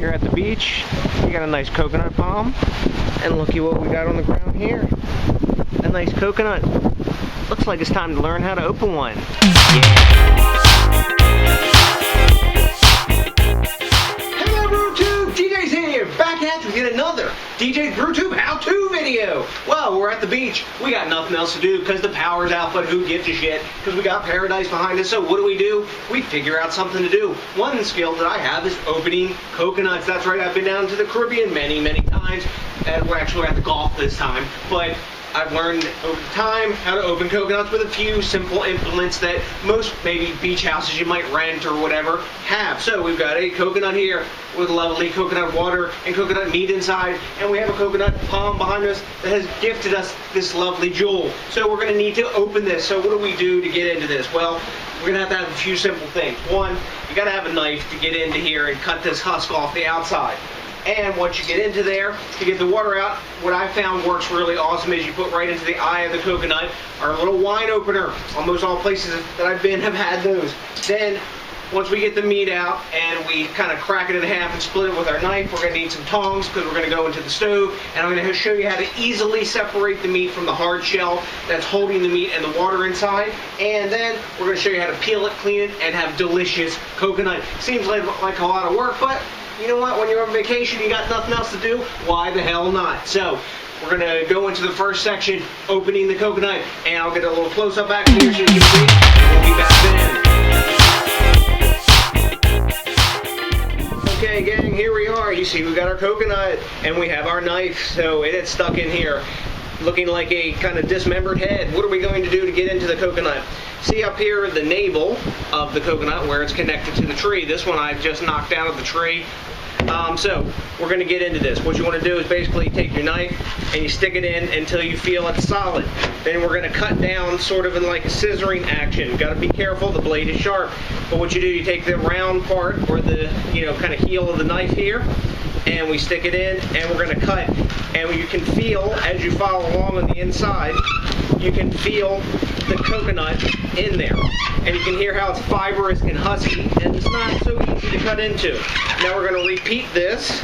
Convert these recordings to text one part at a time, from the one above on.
here at the beach. We got a nice coconut palm, and looky what we got on the ground here. A nice coconut. Looks like it's time to learn how to open one. Hello BrewTube, DJs here, back at you with another DJs BrewTube how-to video. Well, we're at the beach. We got nothing else to do because the power's out, but who gives a shit? Because we got paradise behind us, so what do? We figure out something to do. One skill that I have is opening coconuts. That's right, I've been down to the Caribbean many times, and we're actually at the Gulf this time, but I've learned over time how to open coconuts with a few simple implements that most maybe beach houses you might rent or whatever have. So we've got a coconut here with lovely coconut water and coconut meat inside, and we have a coconut palm behind us that has gifted us this lovely jewel. So we're going to need to open this. So what do we do to get into this? Well, we're going to have a few simple things. One, you got to have a knife to get into here and cut this husk off the outside. And once you get into there, to get the water out, what I found works really awesome is you put right into the eye of the coconut our little wine opener. Almost all places that I've been have had those. Then, once we get the meat out and we kind of crack it in half and split it with our knife, we're going to need some tongs because we're going to go into the stove, and I'm going to show you how to easily separate the meat from the hard shell that's holding the meat and the water inside. And then we're going to show you how to peel it, clean it, and have delicious coconut. Seems like a lot of work, but you know what, when you're on vacation, you got nothing else to do, why the hell not? So, we're going to go into the first section, opening the coconut, and I'll get a little close-up back here so you can see, and we'll be back then. Okay, gang, here we are. You see, we got our coconut, and we have our knife, so it is stuck in here, looking like a kind of dismembered head. What are we going to do to get into the coconut? See up here the navel of the coconut where it's connected to the tree. This one I just knocked out of the tree. So we're going to get into this. What you want to do is basically take your knife and you stick it in until you feel it's solid. Then we're going to cut down sort of in like a scissoring action. Got to be careful, the blade is sharp. But what you do, you take the round part or the kind of heel of the knife here, and we stick it in, and we're going to cut. And you can feel, as you follow along on the inside, you can feel the coconut in there. And you can hear how it's fibrous and husky, and it's not so easy to cut into. Now we're going to repeat this,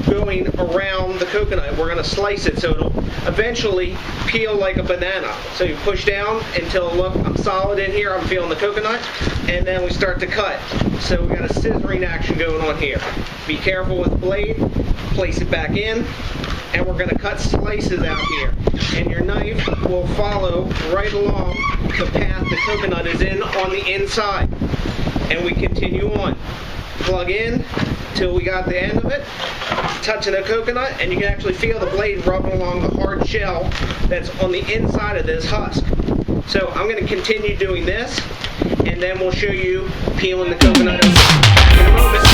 going around the coconut. We're going to slice it so it'll eventually peel like a banana. So you push down until, look, I'm solid in here, I'm feeling the coconut, and then we start to cut. So we got a scissoring action going on here. Be careful with the blade, place it back in, and we're going to cut slices out here. And your knife will follow right along the path the coconut is in on the inside. And we continue on. Plug in till we got the end of it, touching the coconut, and you can actually feel the blade rubbing along the hard shell that's on the inside of this husk. So I'm going to continue doing this, and then we'll show you peeling the coconut open. Back in a moment.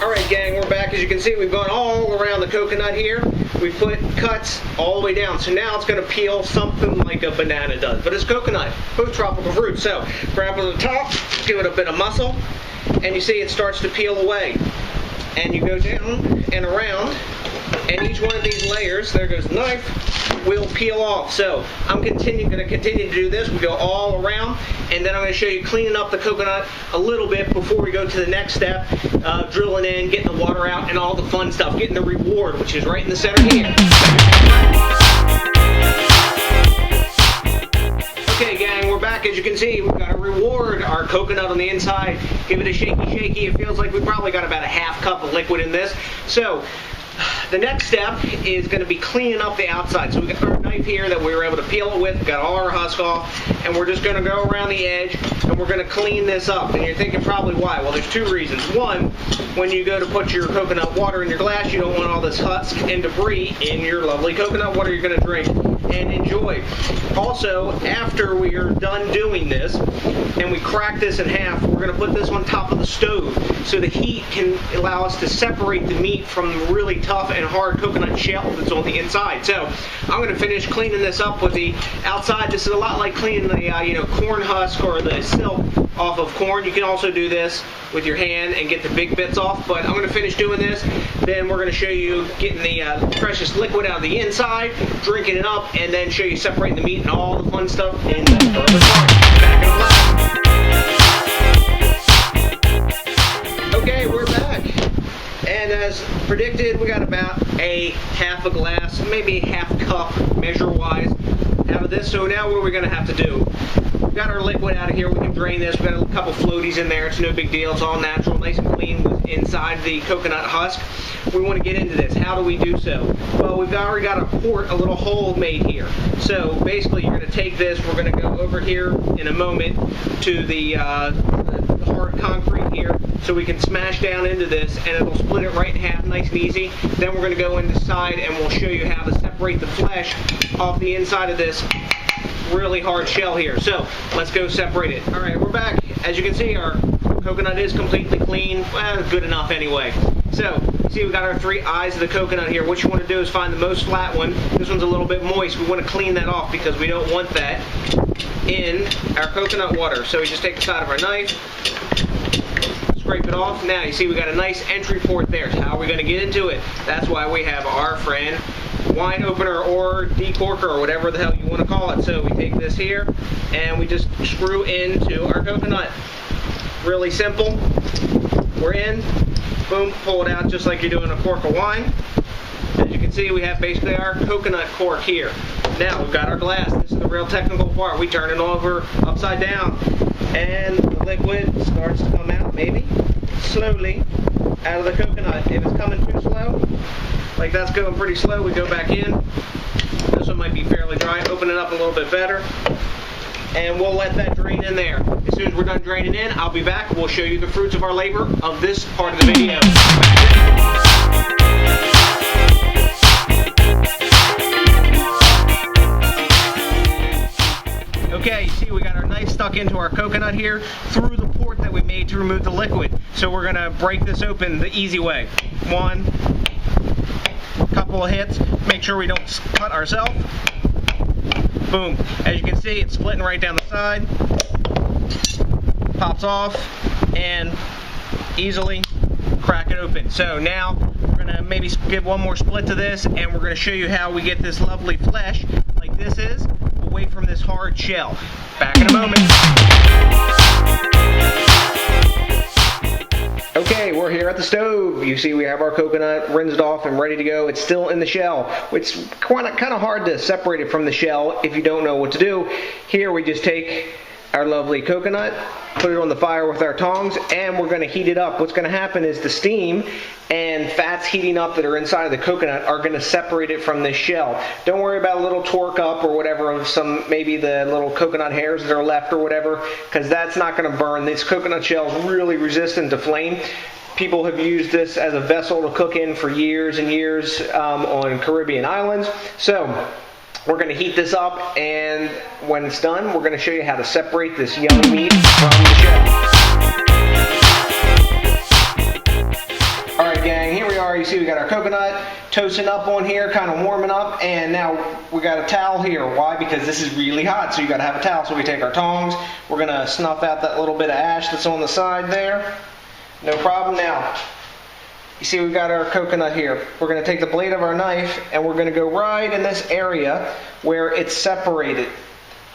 Alright gang, we're back. As you can see, we've gone all around the coconut here. We put cuts all the way down. So now it's going to peel something like a banana does. But it's coconut, both tropical fruits. So grab it at the top, give it a bit of muscle, and you see it starts to peel away. And you go down and around, and each one of these layers, there goes the knife, will peel off. So I'm going to continue to do this. We go all around, and then I'm going to show you cleaning up the coconut a little bit before we go to the next step, drilling in, getting the water out, and all the fun stuff, getting the reward, which is right in the center here. Okay gang, we're back. As you can see, we've got a reward, our coconut on the inside. Give it a shaky. It feels like we probably got about a half cup of liquid in this. So the next step is going to be cleaning up the outside. So we got our knife here that we were able to peel it with, got all our husk off, and we're just going to go around the edge and we're going to clean this up. And you're thinking probably why? Well, there's two reasons. One, when you go to put your coconut water in your glass, you don't want all this husk and debris in your lovely coconut water you're going to drink and enjoy. Also, after we are done doing this and we crack this in half, we're going to put this on top of the stove so the heat can allow us to separate the meat from the really tough and hard coconut shell that's on the inside. So I'm going to finish cleaning this up with the outside. This is a lot like cleaning the corn husk or the silk off of corn. You can also do this with your hand and get the big bits off, but I'm going to finish doing this. Then we're going to show you getting the precious liquid out of the inside, drinking it up, and then show you separating the meat and all the fun stuff in the further part. Back in a moment. predicted, we got about a half a glass, maybe half cup measure-wise out of this. So now what are we going to have to do? We've got our liquid out of here. We can drain this. We've got a couple floaties in there. It's no big deal. It's all natural, nice and clean inside the coconut husk. We want to get into this. How do we do so? Well, we've already got a port, a little hole made here. So basically, you're going to take this. We're going to go over here in a moment to the hard concrete here, so we can smash down into this, and it'll split it right in half, nice and easy. Then we're going to go inside, and we'll show you how to separate the flesh off the inside of this really hard shell here. So let's go separate it. All right, we're back. As you can see, our coconut is completely clean. Well, good enough anyway. So, see, we've got our 3 eyes of the coconut here. What you want to do is find the most flat one. This one's a little bit moist. We want to clean that off because we don't want that in our coconut water. So we just take the side of our knife, scrape it off. Now, you see, we got a nice entry port there. So how are we going to get into it? That's why we have our friend wine opener or decorker or whatever the hell you want to call it. So we take this here and we just screw into our coconut. Really simple. We're in. Boom, pull it out just like you're doing a cork of wine. As you can see, we have basically our coconut cork here. Now we've got our glass. This is the real technical part. We turn it over upside down and the liquid starts to come out, maybe slowly, out of the coconut. If it's coming too slow, like that's going pretty slow, we go back in. This one might be fairly dry. Open it up a little bit better, and we'll let that drain in there. As soon as we're done draining in, I'll be back. We'll show you the fruits of our labor of this part of the video. Okay, you see we got our knife stuck into our coconut here through the port that we made to remove the liquid. So we're going to break this open the easy way. One, couple of hits, make sure we don't cut ourselves. Boom. As you can see, it's splitting right down the side. Pops off and easily crack it open. So now we're going to maybe give one more split to this, and we're going to show you how we get this lovely flesh like this is away from this hard shell. Back in a moment. Okay, we're here at the stove. You see we have our coconut rinsed off and ready to go. It's still in the shell. It's kind of hard to separate it from the shell if you don't know what to do. Here we just take our lovely coconut, put it on the fire with our tongs, and we're going to heat it up. What's going to happen is the steam and fats heating up that are inside of the coconut are going to separate it from this shell. Don't worry about a little torque up or whatever of some, maybe the little coconut hairs that are left or whatever, because that's not going to burn. This coconut shell is really resistant to flame. People have used this as a vessel to cook in for years and years on Caribbean islands. So we're going to heat this up, and when it's done, we're going to show you how to separate this young meat from the shell. Alright gang, here we are. You see we got our coconut toasting up on here, kind of warming up, and now we got a towel here. Why? Because this is really hot, so you got to have a towel. So we take our tongs, we're going to snuff out that little bit of ash that's on the side there. No problem. Now, you see we've got our coconut here. We're going to take the blade of our knife and we're going to go right in this area where it's separated.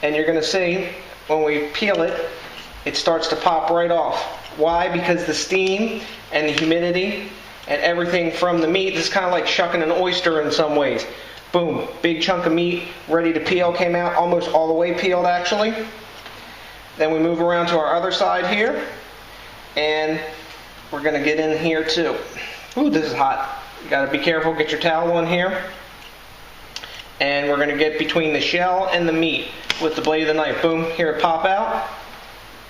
And you're going to see when we peel it, it starts to pop right off. Why? Because the steam and the humidity and everything from the meat, this is kind of like shucking an oyster in some ways. Boom, big chunk of meat ready to peel came out, almost all the way peeled actually. Then we move around to our other side here, and we're going to get in here too. Ooh, this is hot. You got to be careful. Get your towel on here. And we're going to get between the shell and the meat with the blade of the knife. Boom, here it pop out.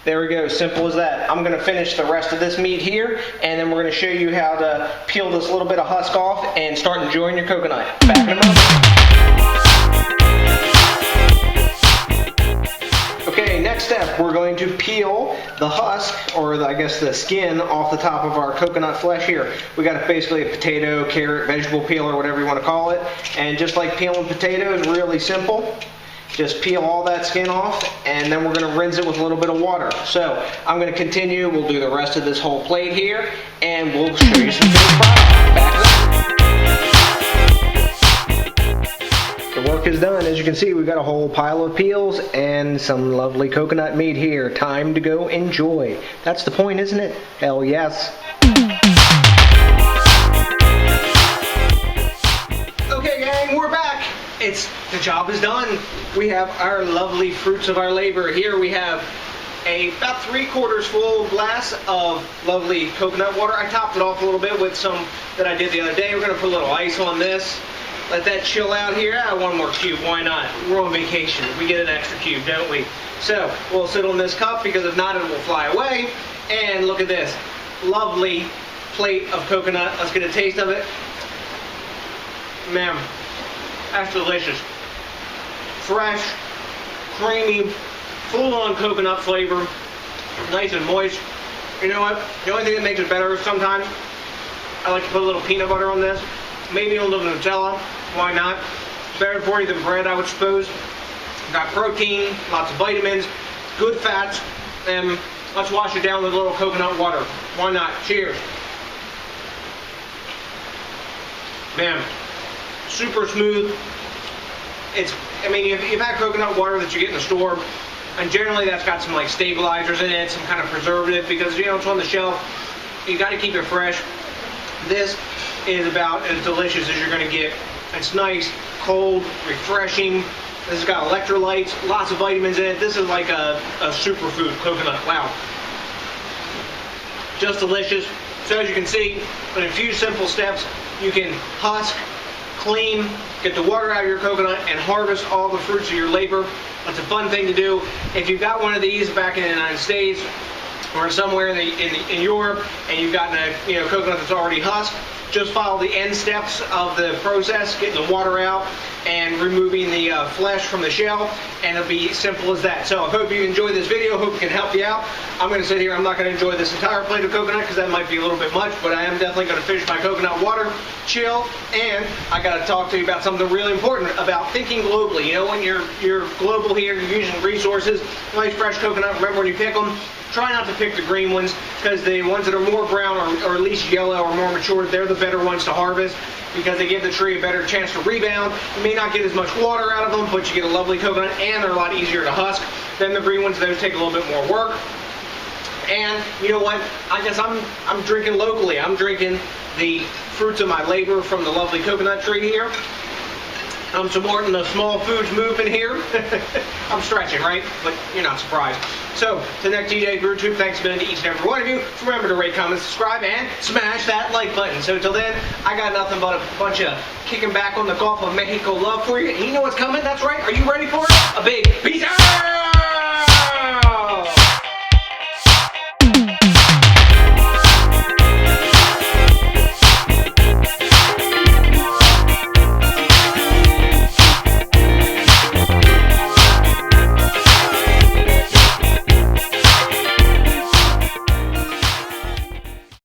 There we go, simple as that. I'm going to finish the rest of this meat here, and then we're going to show you how to peel this little bit of husk off and start enjoying your coconut. Back in a moment. Okay, next step, we're going to peel the husk, or I guess the skin, off the top of our coconut flesh here. We got basically a potato, carrot, vegetable peeler, whatever you want to call it. And just like peeling potatoes, really simple. Just peel all that skin off, and then we're going to rinse it with a little bit of water. So I'm going to continue. We'll do the rest of this whole plate here, and we'll show you some finished product. Back up. The work is done. As you can see, we've got a whole pile of peels and some lovely coconut meat here. Time to go enjoy. That's the point, isn't it? Hell yes. job is done. We have our lovely fruits of our labor. Here we have about 3/4 full glass of lovely coconut water. I topped it off a little bit with some that I did the other day. We're going to put a little ice on this. Let that chill out here. One more cube, why not? We're on vacation. We get an extra cube, don't we? So we'll sit on this cup because if not, it will fly away. And look at this lovely plate of coconut. Let's get a taste of it. Man, that's delicious. Fresh, creamy, full-on coconut flavor, nice and moist. You know what? The only thing that makes it better is sometimes I like to put a little peanut butter on this. Maybe a little Nutella. Why not? Better for you than bread, I would suppose. Got protein, lots of vitamins, good fats, and let's wash it down with a little coconut water. Why not? Cheers. Man, super smooth. I mean, you've had coconut water that you get in the store, and generally that's got some like stabilizers in it, some kind of preservative, because you know it's on the shelf. You got to keep it fresh. This is about as delicious as you're going to get. It's nice, cold, refreshing. This has got electrolytes, lots of vitamins in it. This is like a superfood coconut. Wow. Just delicious. So as you can see, in a few simple steps, you can husk, clean, get the water out of your coconut, and harvest all the fruits of your labor. It's a fun thing to do. If you've got one of these back in the United States or somewhere in Europe, and you've gotten a coconut that's already husked, just follow the end steps of the process, getting the water out and removing the flesh from the shell, and it'll be simple as that. So I hope you enjoyed this video. Hope it can help you out. I'm going to sit here. I'm not going to enjoy this entire plate of coconut because that might be a little bit much, but I am definitely going to finish my coconut water, chill, and I got to talk to you about something really important about thinking globally. You know, when you're global here, you're using resources, nice fresh coconut. Remember when you pick them, try not to pick the green ones, because the ones that are more brown or at least yellow or more mature, they're the better ones to harvest because they give the tree a better chance to rebound. You may not get as much water out of them, but you get a lovely coconut, and they're a lot easier to husk than the green ones. Those take a little bit more work. And you know what? I guess I'm drinking locally. I'm drinking the fruits of my labor from the lovely coconut tree here. I'm supporting the small foods movement here. I'm stretching, right? But you're not surprised. So, to the next DJs BrewTube, thanks a million to each and every one of you. Remember to rate, comment, subscribe, and smash that like button. So, till then, I got nothing but a bunch of kicking back on the Gulf of Mexico love for you. And you know what's coming? That's right. Are you ready for it? A big peace out!